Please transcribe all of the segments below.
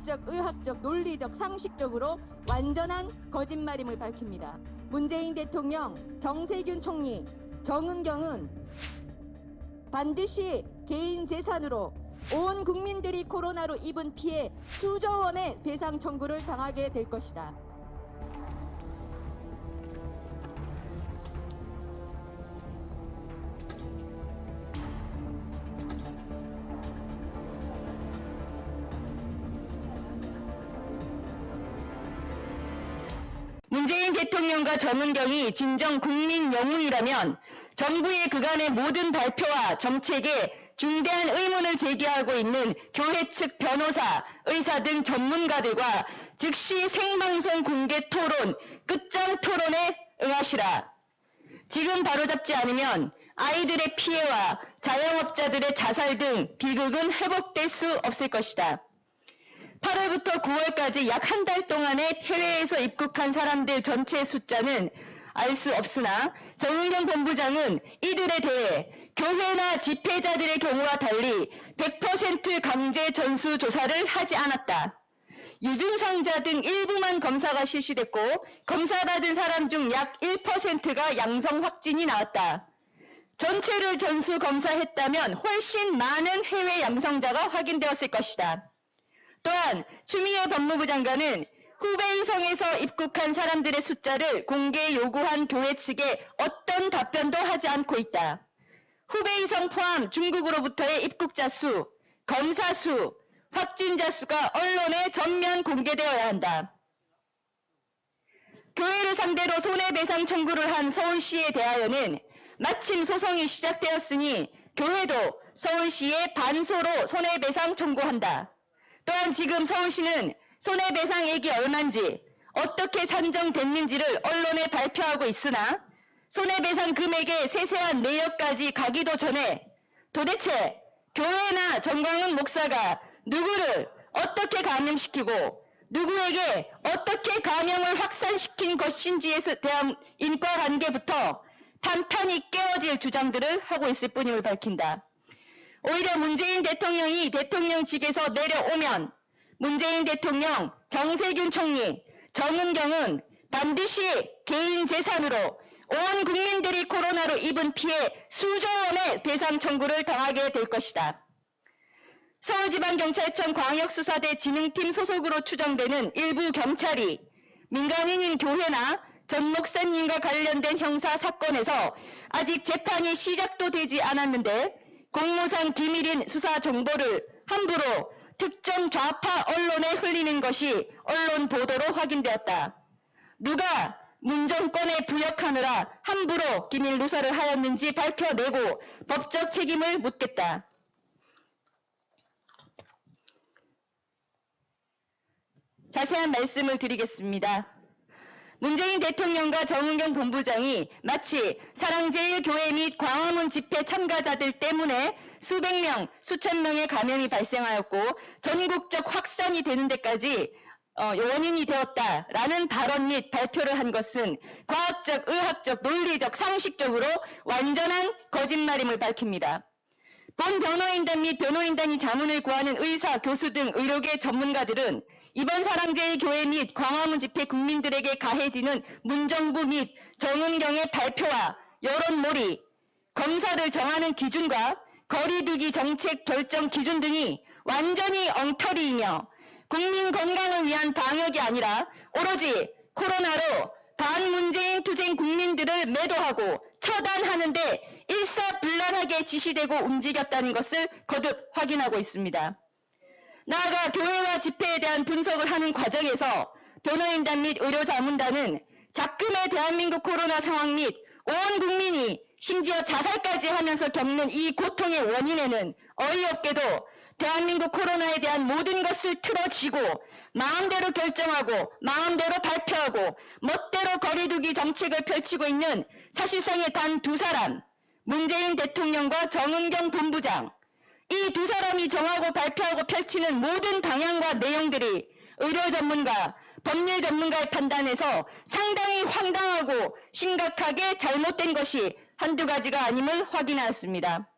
과학적, 의학적, 논리적, 상식적으로 완전한 거짓말임을 밝힙니다. 문재인 대통령, 정세균 총리, 정은경은 반드시 개인 재산으로 온 국민들이 코로나로 입은 피해 수조 원의 배상 청구를 당하게 될 것이다. 문재인 대통령과 정은경이 진정 국민 영웅이라면 정부의 그간의 모든 발표와 정책에 중대한 의문을 제기하고 있는 교회 측 변호사, 의사 등 전문가들과 즉시 생방송 공개 토론, 끝장 토론에 응하시라. 지금 바로잡지 않으면 아이들의 피해와 자영업자들의 자살 등 비극은 회복될 수 없을 것이다. 8월부터 9월까지 약 한 달 동안의 해외에서 입국한 사람들 전체 숫자는 알 수 없으나 정은경 본부장은 이들에 대해 교회나 집회자들의 경우와 달리 100% 강제 전수 조사를 하지 않았다. 유증상자 등 일부만 검사가 실시됐고 검사받은 사람 중 약 1%가 양성 확진이 나왔다. 전체를 전수 검사했다면 훨씬 많은 해외 양성자가 확인되었을 것이다. 또한 추미애 법무부 장관은 후베이성에서 입국한 사람들의 숫자를 공개 요구한 교회 측에 어떤 답변도 하지 않고 있다. 후베이성 포함 중국으로부터의 입국자 수, 검사 수, 확진자 수가 언론에 전면 공개되어야 한다. 교회를 상대로 손해배상 청구를 한 서울시에 대하여는 마침 소송이 시작되었으니 교회도 서울시에 반소로 손해배상 청구한다. 또한 지금 서울시는 손해배상액이 얼마인지 어떻게 산정됐는지를 언론에 발표하고 있으나 손해배상 금액의 세세한 내역까지 가기도 전에 도대체 교회나 정광훈 목사가 누구를 어떻게 감염시키고 누구에게 어떻게 감염을 확산시킨 것인지에 대한 인과관계부터 탄탄히 깨어질 주장들을 하고 있을 뿐임을 밝힌다. 오히려 문재인 대통령이 대통령직에서 내려오면 문재인 대통령, 정세균 총리, 정은경은 반드시 개인 재산으로 온 국민들이 코로나로 입은 피해 수조 원의 배상 청구를 당하게 될 것이다. 서울지방경찰청 광역수사대 진흥팀 소속으로 추정되는 일부 경찰이 민간인인 교회나 전 목사님과 관련된 형사 사건에서 아직 재판이 시작도 되지 않았는데 공무상 기밀인 수사 정보를 함부로 특정 좌파 언론에 흘리는 것이 언론 보도로 확인되었다. 누가 문정권에 부역하느라 함부로 기밀 누설을 하였는지 밝혀내고 법적 책임을 묻겠다. 자세한 말씀을 드리겠습니다. 문재인 대통령과 정은경 본부장이 마치 사랑제일교회 및 광화문 집회 참가자들 때문에 수백 명, 수천 명의 감염이 발생하였고 전국적 확산이 되는 데까지 원인이 되었다라는 발언 및 발표를 한 것은 과학적, 의학적, 논리적, 상식적으로 완전한 거짓말임을 밝힙니다. 본 변호인단 및 변호인단이 자문을 구하는 의사, 교수 등 의료계 전문가들은 이번 사랑제일교회 및 광화문 집회 국민들에게 가해지는 문정부 및 정은경의 발표와 여론몰이, 검사를 정하는 기준과 거리두기 정책 결정 기준 등이 완전히 엉터리이며 국민 건강을 위한 방역이 아니라 오로지 코로나로 반문재인 투쟁 국민들을 매도하고 처단하는 데 일사불란하게 지시되고 움직였다는 것을 거듭 확인하고 있습니다. 나아가 교회와 집회에 대한 분석을 하는 과정에서 변호인단 및 의료자문단은 작금의 대한민국 코로나 상황 및 온 국민이 심지어 자살까지 하면서 겪는 이 고통의 원인에는 어이없게도 대한민국 코로나에 대한 모든 것을 틀어쥐고 마음대로 결정하고 마음대로 발표하고 멋대로 거리두기 정책을 펼치고 있는 사실상의 단 두 사람, 문재인 대통령과 정은경 본부장, 이 두 사람이 정하고 발표하고 펼치는 모든 방향과 내용들이 의료 전문가, 법률 전문가의 판단에서 상당히 황당하고 심각하게 잘못된 것이 한두 가지가 아님을 확인하였습니다.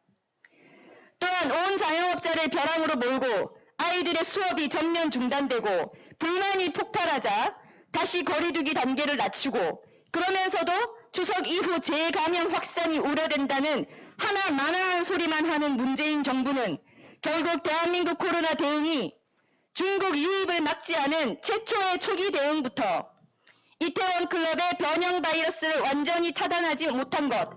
또한 온 자영업자를 벼랑으로 몰고 아이들의 수업이 전면 중단되고 불만이 폭발하자 다시 거리두기 단계를 낮추고 그러면서도 추석 이후 재감염 확산이 우려된다는 하나마나한 소리만 하는 문재인 정부는 결국 대한민국 코로나 대응이 중국 유입을 막지 않은 최초의 초기 대응부터 이태원 클럽의 변형 바이러스를 완전히 차단하지 못한 것,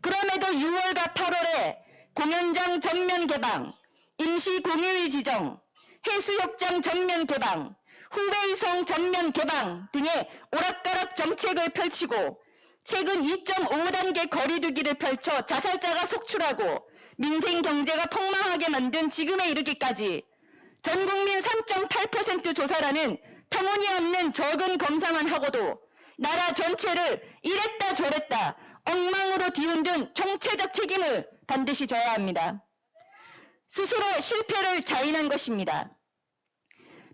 그럼에도 6월과 8월에 공연장 전면 개방, 임시 공휴일 지정, 해수욕장 전면 개방, 후베이성 전면 개방 등의 오락가락 정책을 펼치고 최근 2.5단계 거리두기를 펼쳐 자살자가 속출하고 민생 경제가 폭망하게 만든 지금에 이르기까지 전 국민 3.8% 조사라는 터무니없는 적은 검사만 하고도 나라 전체를 이랬다 저랬다 엉망으로 뒤흔든 총체적 책임을 반드시 져야 합니다. 스스로 실패를 자인한 것입니다.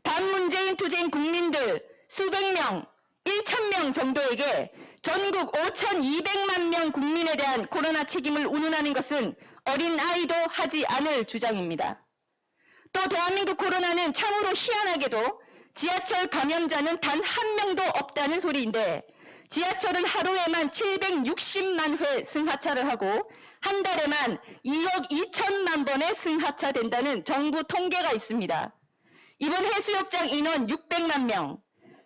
반문재인 투쟁 국민들 수백 명, 1,000명 정도에게 전국 5,200만 명 국민에 대한 코로나 책임을 운운하는 것은 어린아이도 하지 않을 주장입니다. 또 대한민국 코로나는 참으로 희한하게도 지하철 감염자는 단 한 명도 없다는 소리인데 지하철은 하루에만 760만 회 승하차를 하고 한 달에만 2억 2천만 번의 승하차된다는 정부 통계가 있습니다. 이번 해수욕장 인원 600만 명,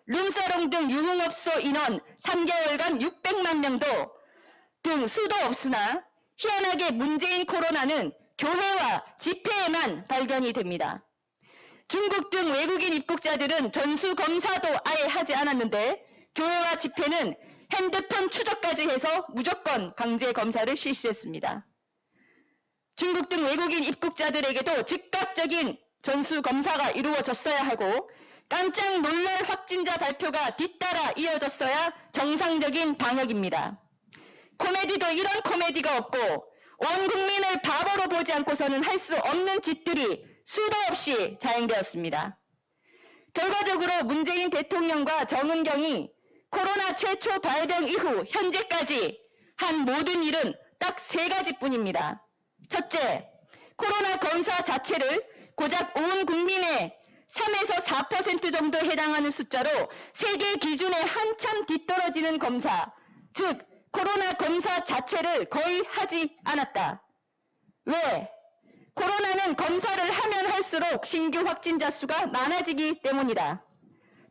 룸사롱 등 유흥업소 인원 3개월간 600만 명도 등 수도 없으나 희한하게 문재인 코로나는 교회와 집회에만 발견이 됩니다. 중국 등 외국인 입국자들은 전수검사도 아예 하지 않았는데 교회와 집회는 핸드폰 추적까지 해서 무조건 강제 검사를 실시했습니다. 중국 등 외국인 입국자들에게도 즉각적인 전수검사가 이루어졌어야 하고 깜짝 놀랄 확진자 발표가 뒤따라 이어졌어야 정상적인 방역입니다. 코미디도 이런 코미디가 없고 온 국민을 바보로 보지 않고서는 할 수 없는 짓들이 수도 없이 자행되었습니다. 결과적으로 문재인 대통령과 정은경이 코로나 최초 발병 이후 현재까지 한 모든 일은 딱 3가지뿐입니다. 첫째, 코로나 검사 자체를 고작 온 국민의 3에서 4% 정도에 해당하는 숫자로 세계 기준에 한참 뒤떨어지는 검사, 즉 코로나 검사 자체를 거의 하지 않았다. 왜? 코로나는 검사를 하면 할수록 신규 확진자 수가 많아지기 때문이다.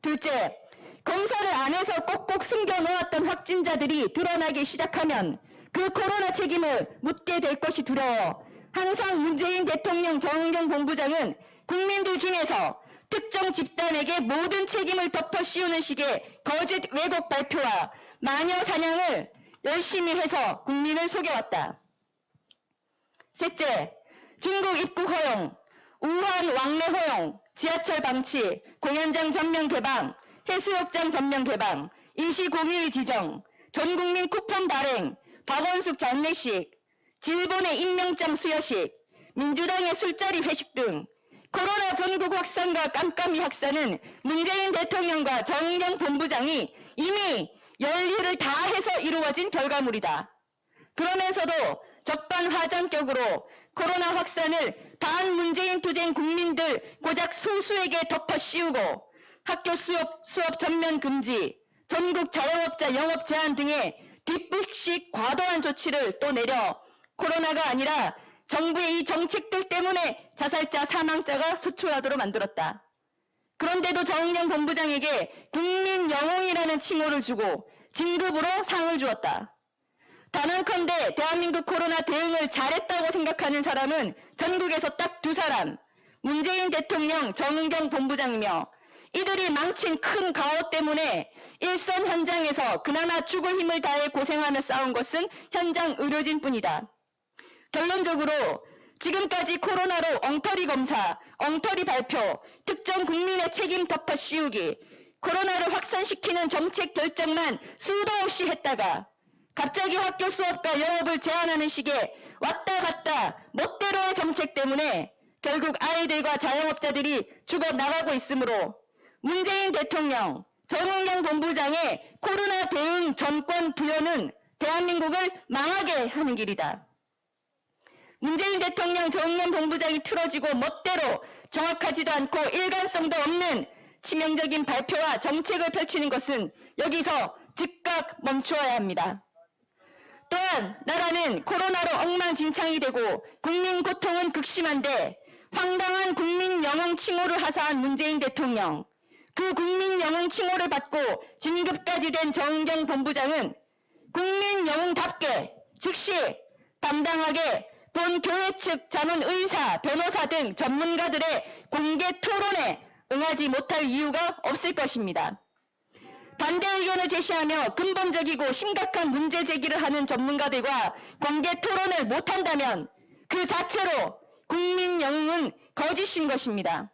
둘째, 검사를 안 해서 꼭꼭 숨겨놓았던 확진자들이 드러나기 시작하면 그 코로나 책임을 묻게 될 것이 두려워 항상 문재인 대통령 정은경 본부장은 국민들 중에서 특정 집단에게 모든 책임을 덮어 씌우는 식의 거짓 왜곡 발표와 마녀 사냥을 열심히 해서 국민을 속여왔다. 셋째, 중국 입국 허용, 우한 왕래 허용, 지하철 방치, 공연장 전면 개방, 해수욕장 전면 개방, 임시 공휴일 지정, 전국민 쿠폰 발행, 박원숙 장례식, 질본의 임명장 수여식, 민주당의 술자리 회식 등 코로나 전국 확산과 깜깜이 확산은 문재인 대통령과 정은경 본부장이 이미 열일을 다해서 이루어진 결과물이다. 그러면서도 적반하장격으로 코로나 확산을 반문재인 투쟁 국민들 고작 소수에게 덮어 씌우고 학교 수업 전면 금지, 전국 자영업자 영업 제한 등의 뒷북식 과도한 조치를 또 내려 코로나가 아니라 정부의 이 정책들 때문에 자살자 사망자가 소출하도록 만들었다. 그런데도 정은경 본부장에게 국민 영웅이라는 칭호를 주고 진급으로 상을 주었다. 단언컨대 대한민국 코로나 대응을 잘했다고 생각하는 사람은 전국에서 딱 2사람, 문재인 대통령, 정은경 본부장이며 이들이 망친 큰 가오 때문에 일선 현장에서 그나마 죽을 힘을 다해 고생하며 싸운 것은 현장 의료진뿐이다. 결론적으로 지금까지 코로나로 엉터리 검사, 엉터리 발표, 특정 국민의 책임 덮어 씌우기, 코로나를 확산시키는 정책 결정만 수도 없이 했다가 갑자기 학교 수업과 영업을 제한하는 식의 왔다 갔다 멋대로의 정책 때문에 결국 아이들과 자영업자들이 죽어나가고 있으므로 문재인 대통령, 정은경 본부장의 코로나 대응 정권 부여는 대한민국을 망하게 하는 길이다. 문재인 대통령, 정은경 본부장이 틀어지고 멋대로 정확하지도 않고 일관성도 없는 치명적인 발표와 정책을 펼치는 것은 여기서 즉각 멈추어야 합니다. 또한 나라는 코로나로 엉망진창이 되고 국민 고통은 극심한데 황당한 국민 영웅 칭호를 하사한 문재인 대통령, 그 국민 영웅 칭호를 받고 진급까지 된 정은경 본부장은 국민 영웅답게 즉시 당당하게 본 교회 측 전원 의사, 변호사 등 전문가들의 공개 토론에 응하지 못할 이유가 없을 것입니다. 반대 의견을 제시하며 근본적이고 심각한 문제 제기를 하는 전문가들과 공개 토론을 못한다면 그 자체로 국민 영웅은 거짓인 것입니다.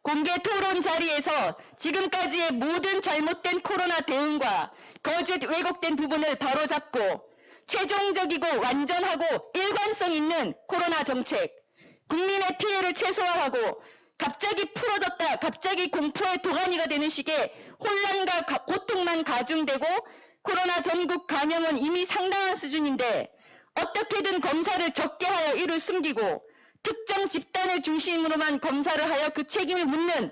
공개 토론 자리에서 지금까지의 모든 잘못된 코로나 대응과 거짓 왜곡된 부분을 바로잡고 최종적이고 완전하고 일관성 있는 코로나 정책, 국민의 피해를 최소화하고 갑자기 풀어졌다 갑자기 공포의 도가니가 되는 식의 혼란과 고통만 가중되고 코로나 전국 감염은 이미 상당한 수준인데 어떻게든 검사를 적게 하여 이를 숨기고 특정 집단을 중심으로만 검사를 하여 그 책임을 묻는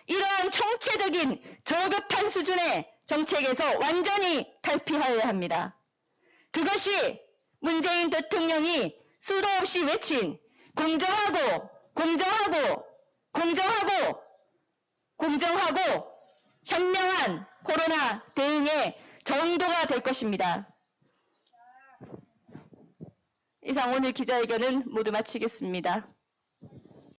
이러한 총체적인 저급한 수준의 정책에서 완전히 탈피하여야 합니다. 그것이 문재인 대통령이 수도 없이 외친 공정하고 공정하고 공정하고 공정하고 현명한 코로나 대응의 정도가 될 것입니다. 이상 오늘 기자회견은 모두 마치겠습니다.